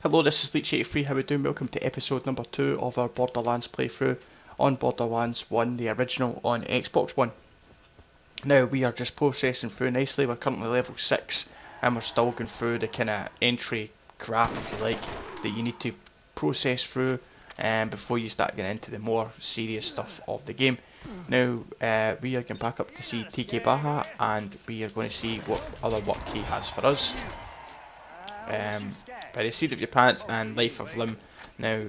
Hello, this is Leech83, how we doing? Welcome to episode number 2 of our Borderlands playthrough on Borderlands 1, the original on Xbox One. Now, we are just processing through nicely. We're currently level 6 and we're still going through the kind of entry crap, if you like, that you need to process through before you start getting into the more serious stuff of the game. Now, we are going back up to see TK Baha, and we are going to see what other work he has for us. By the seat of your pants and life of limb. Now,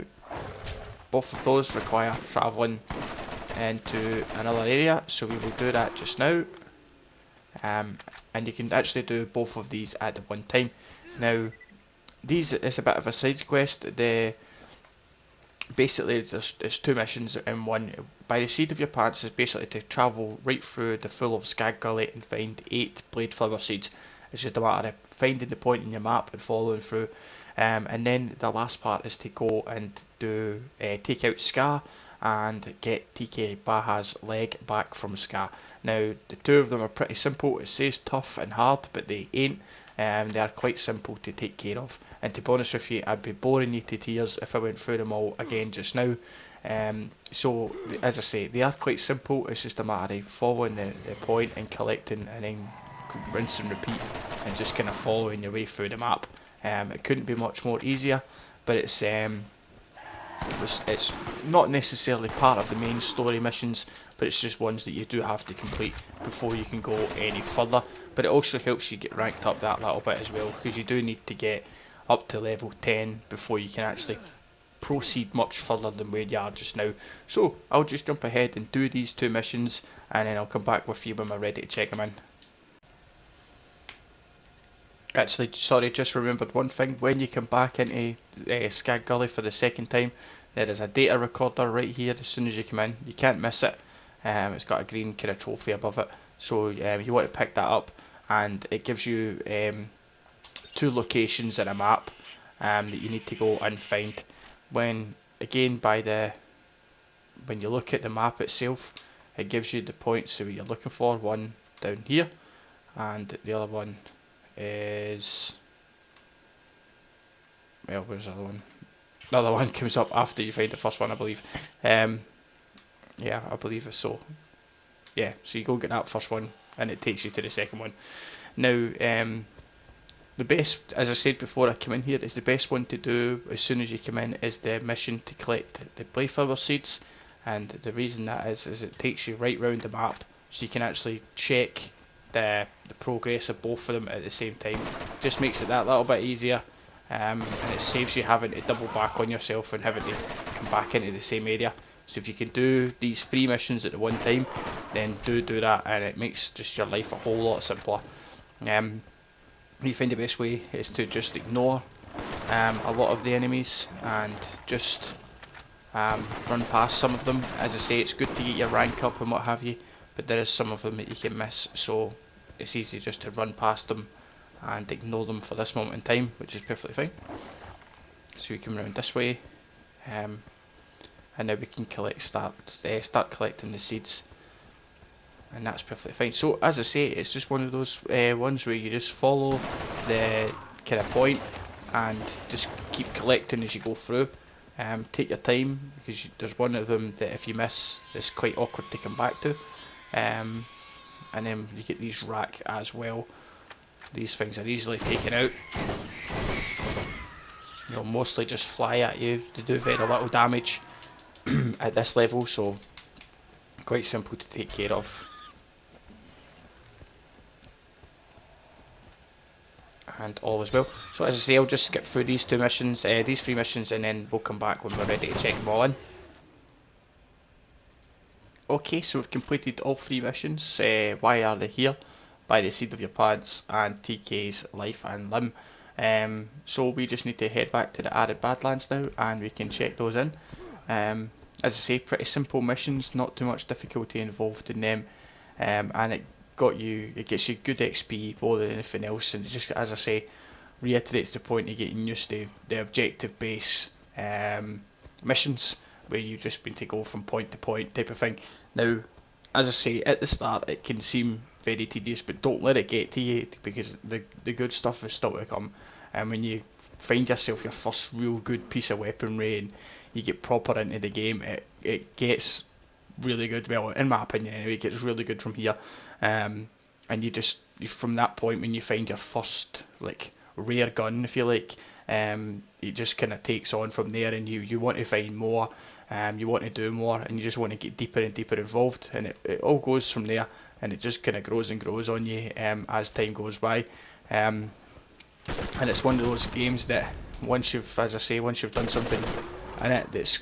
both of those require travelling into another area, so we will do that just now. And you can actually do both of these at the one time. Now, these is a bit of a side quest. Basically, there's 2 missions in one. By the seat of your pants is basically to travel right through the full of Skag Gully and find 8 blade flower seeds. It's just a matter of finding the point in your map and following through. And then the last part is to go and do take out Ska and get TK Baha's leg back from Ska. Now, the 2 of them are pretty simple. It says tough and hard, but they ain't. They are quite simple to take care of. And to be honest with you, I'd be boring you to tears if I went through them all again just now. So, as I say, they are quite simple. It's just a matter of following the point and collecting, and then rinse and repeat, and just kind of following your way through the map. It couldn't be much more easier, but it's not necessarily part of the main story missions, but it's just ones that you do have to complete before you can go any further. But it also helps you get ranked up that little bit as well, because you do need to get up to level 10 before you can actually proceed much further than where you are just now. So I'll just jump ahead and do these 2 missions, and then I'll come back with you when we're ready to check them in. Actually, sorry, just remembered one thing. When you come back into Skag Gully for the second time, there is a data recorder right here as soon as you come in. You can't miss it. It's got a green kind of trophy above it. So you want to pick that up, and it gives you 2 locations in a map that you need to go and find. When you look at the map itself, it gives you the points that you're looking for. One down here, and the other one is, well, where's the other one? The other one comes up after you find the first one, I believe. Yeah, I believe it's so. Yeah, so you go get that first one, and it takes you to the second one. Now, the best, as I said before I come in here, is the best one to do as soon as you come in is the mission to collect the Playflower seeds. And the reason that is it takes you right round the map, so you can actually check the progress of both of them at the same time. Just makes it that little bit easier, and it saves you having to double back on yourself and having to come back into the same area. So if you can do these 3 missions at the one time, then do that, and it makes just your life a whole lot simpler. You find the best way is to just ignore a lot of the enemies and just run past some of them. As I say, it's good to get your rank up and what have you, but there is some of them that you can miss, so it's easy just to run past them and ignore them for this moment in time, which is perfectly fine. So we come around this way, and now we can start collecting the seeds, and that's perfectly fine. So as I say, it's just one of those ones where you just follow the kind of point and just keep collecting as you go through. Take your time, because there's one of them that if you miss, it's quite awkward to come back to. And then you get these rack as well. These things are easily taken out. They'll mostly just fly at you to do very little damage at this level, so quite simple to take care of. And all as well. So as I say, I'll just skip through these 2 missions, these 3 missions, and then we'll come back when we're ready to check them all in. Okay, so we've completed all 3 missions. Why are they here? By the seat of your pants and TK's life and limb. So we just need to head back to the arid Badlands now, and we can check those in. As I say, pretty simple missions, not too much difficulty involved in them, and it gets you good XP more than anything else, and it just, as I say, reiterates the point of getting used to the objective base missions, where you just need to go from point to point type of thing. Now, as I say, at the start it can seem very tedious, but don't let it get to you, because the good stuff is still to come. And when you find yourself your first real good piece of weaponry and you get proper into the game, it gets really good. Well, in my opinion anyway, it gets really good from here. And from that point when you find your first like rare gun, if you like, it just kind of takes on from there, and you want to find more, you want to do more, and you just want to get deeper and deeper involved, and it all goes from there, and it just kind of grows and grows on you as time goes by. And it's one of those games that once you've done something in it that's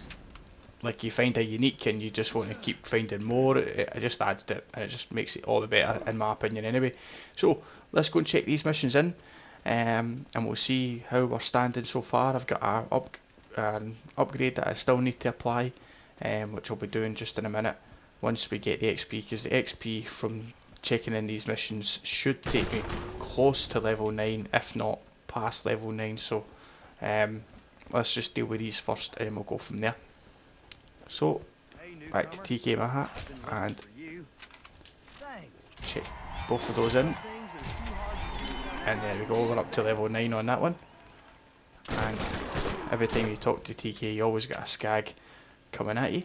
like you find it unique and you just want to keep finding more, it just adds to it, and it just makes it all the better in my opinion anyway. So let's go and check these missions in, and we'll see how we're standing so far. I've got an upgrade that I still need to apply, which I'll be doing just in a minute once we get the XP, because the XP from checking in these missions should take me close to level 9, if not past level 9. So let's just deal with these first and we'll go from there. So back to TK my hat and check both of those in, and there we go, we're up to level 9 on that one. And every time you talk to TK you always get a skag coming at you.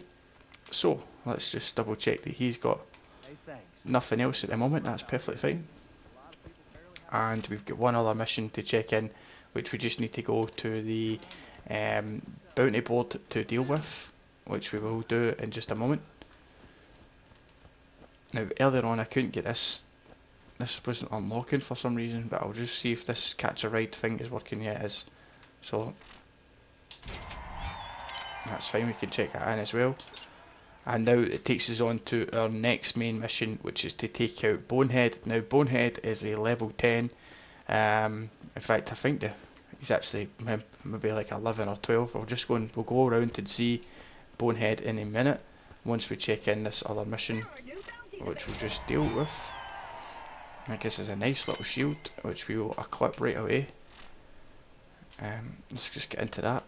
So let's just double check that he's got nothing else at the moment. That's perfectly fine. And we've got one other mission to check in, which we just need to go to the bounty board to deal with, which we will do in just a moment. Now earlier on I couldn't get this wasn't unlocking for some reason, but I'll just see if this catch a ride thing is working. Yeah, it is. So that's fine, we can check that in as well. And now it takes us on to our next main mission, which is to take out Bonehead. Now Bonehead is a level 10, in fact I think he's actually maybe like 11 or 12. We'll go around and see Bonehead in a minute once we check in this other mission, which we'll just deal with. I guess it's a nice little shield which we will equip right away. Let's just get into that.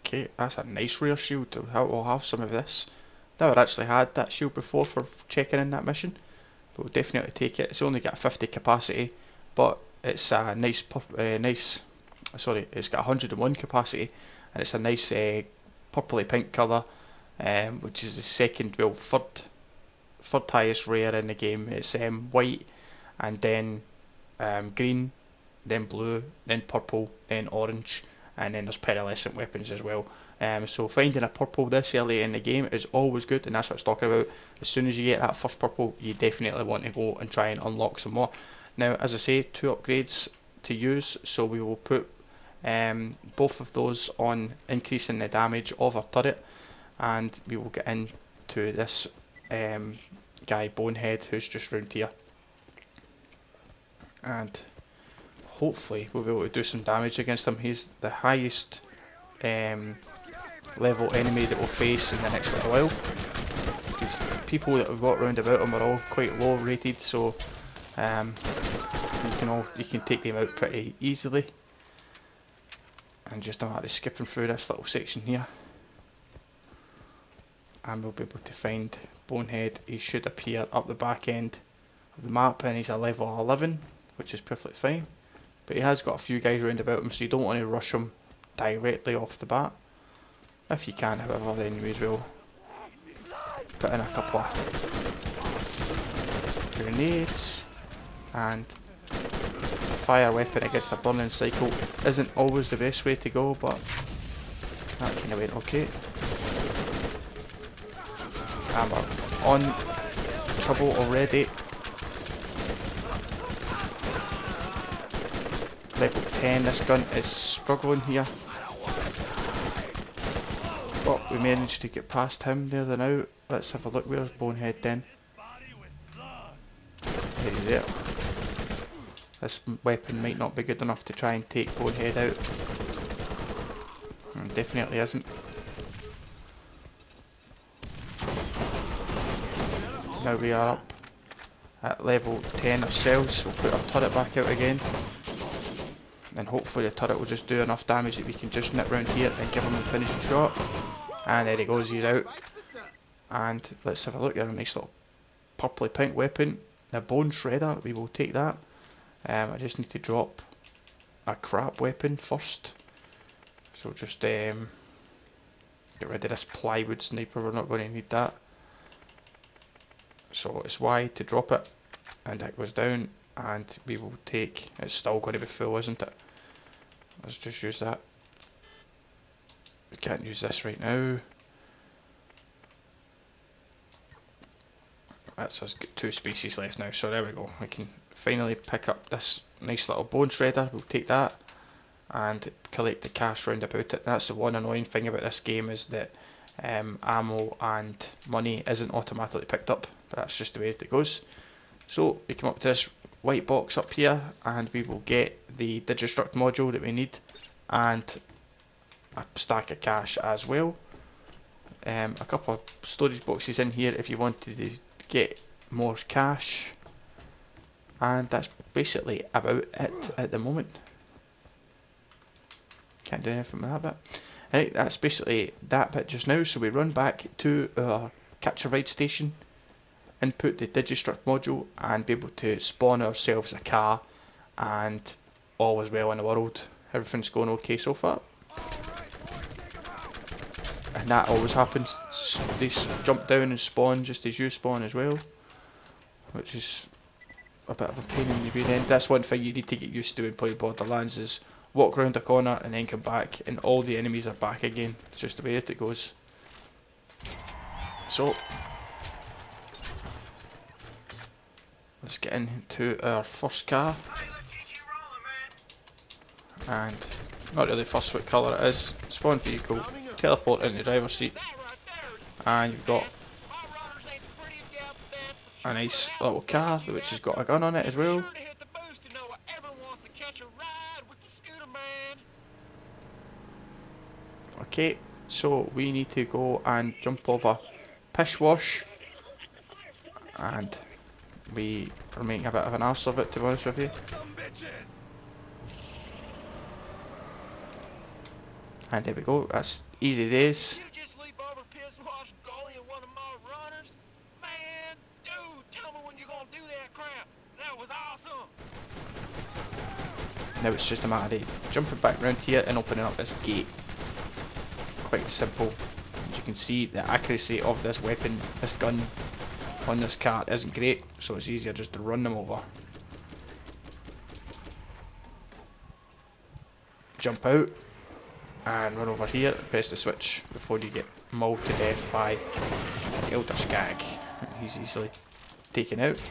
Okay, that's a nice rare shield. We'll have some of this. Never actually had that shield before for checking in that mission, but we'll definitely take it. It's only got 50 capacity, but it's a nice it's got 101 capacity, and it's a nice purpley pink colour, which is the third highest rare in the game. It's white, and then green, then blue, then purple, then orange, and then there's pearlescent weapons as well. So finding a purple this early in the game is always good, and that's what I was talking about. As soon as you get that first purple, you definitely want to go and try and unlock some more. Now, as I say, 2 upgrades to use, so we will put both of those on increasing the damage of our turret, and we will get into this guy Bonehead who's just round here, and hopefully we'll be able to do some damage against him. He's the highest level enemy that we'll face in the next little while, because the people that we've got round about him are all quite low rated, so you can take them out pretty easily. And just automatically skipping through this little section here, and we'll be able to find Bonehead. He should appear up the back end of the map, and he's a level 11, which is perfectly fine. But he has got a few guys round about him, so you don't want to rush him directly off the bat. If you can, however, then you may as well put in a couple of grenades, and fire weapon against a burning cycle isn't always the best way to go, but that kind of went okay. And we're on trouble already. Level 10, this gun is struggling here, but we managed to get past him there now. Let's have a look. Where's Bonehead then? There he's there. This weapon might not be good enough to try and take Bonehead out. Definitely isn't. Now we are up at level 10 ourselves. We'll put our turret back out again, and hopefully the turret will just do enough damage that we can just nip round here and give him the finishing shot. And there he goes, he's out. And let's have a look at a nice little purpley pink weapon, the bone shredder. We will take that. I just need to drop a crap weapon first. So just get rid of this plywood sniper, we're not going to need that. So it's Y to drop it, and it goes down, and we will take, it's still going to be full, isn't it? Let's just use that. We can't use this right now. That's us, got 2 species left now, so there we go. We can finally pick up this nice little bone shredder, we'll take that and collect the cash round about it. That's the one annoying thing about this game, is that ammo and money isn't automatically picked up, but that's just the way it goes. So we come up to this white box up here, and we will get the Digistruct module that we need, and a stack of cash as well. A couple of storage boxes in here if you wanted to get more cash, and that's basically about it at the moment. Can't do anything with that bit. Right, that's basically that bit just now. So we run back to our capture ride station, input the Digistruct module, and be able to spawn ourselves a car, and all is well in the world. Everything's going okay so far. And that always happens. They jump down and spawn just as you spawn as well, which is a bit of a pain in the rear end. That's one thing you need to get used to when playing Borderlands, is walk around the corner and then come back and all the enemies are back again. It's just the way it goes. So let's get into our first car, and not really fussed what colour it is. Spawn vehicle, teleport in the driver's seat, and you've got a nice little car which has got a gun on it as well. Okay, so we need to go and jump over Pish Wash, and we are making a bit of an arse of it, to be honest with you. And there we go, that's easy days. Now it's just a matter of jumping back round here and opening up this gate. Quite simple. As you can see, the accuracy of this weapon, this gun on this cart isn't great, so it's easier just to run them over. Jump out and run over here, press the switch before you get mauled to death by an Elder Skag. He's easily taken out.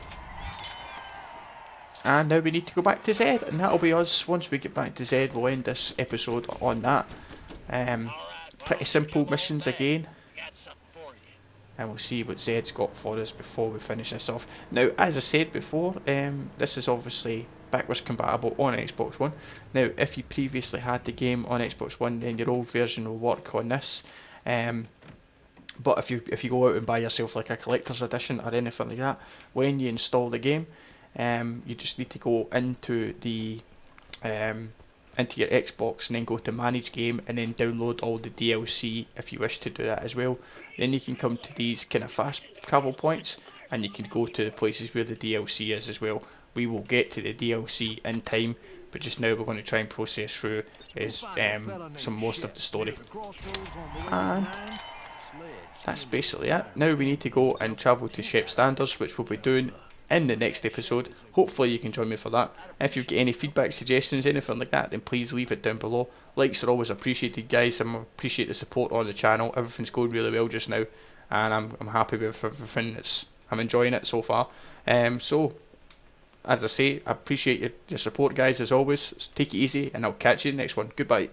And now we need to go back to Zed, and that'll be us. Once we get back to Zed, we'll end this episode on that. Pretty simple missions again, and we'll see what Zed's got for us before we finish this off. Now, as I said before, this is obviously backwards compatible on Xbox One. Now, if you previously had the game on Xbox One, then your old version will work on this. But if you go out and buy yourself like a collector's edition or anything like that, when you install the game, you just need to go into the into your Xbox and then go to manage game and then download all the DLC if you wish to do that as well. Then you can come to these kind of fast travel points and you can go to the places where the DLC is as well. We will get to the DLC in time, but just now we're going to try and process through is most of the story. And that's basically it. Now we need to go and travel to Shep Standards, which we'll be doing in the next episode. Hopefully you can join me for that. If you've got any feedback, suggestions, anything like that, then please leave it down below. Likes are always appreciated, guys. I appreciate the support on the channel. Everything's going really well just now, and I'm happy with everything. I'm enjoying it so far. So as I say, I appreciate your support, guys, as always. Take it easy, and I'll catch you in the next one. Goodbye.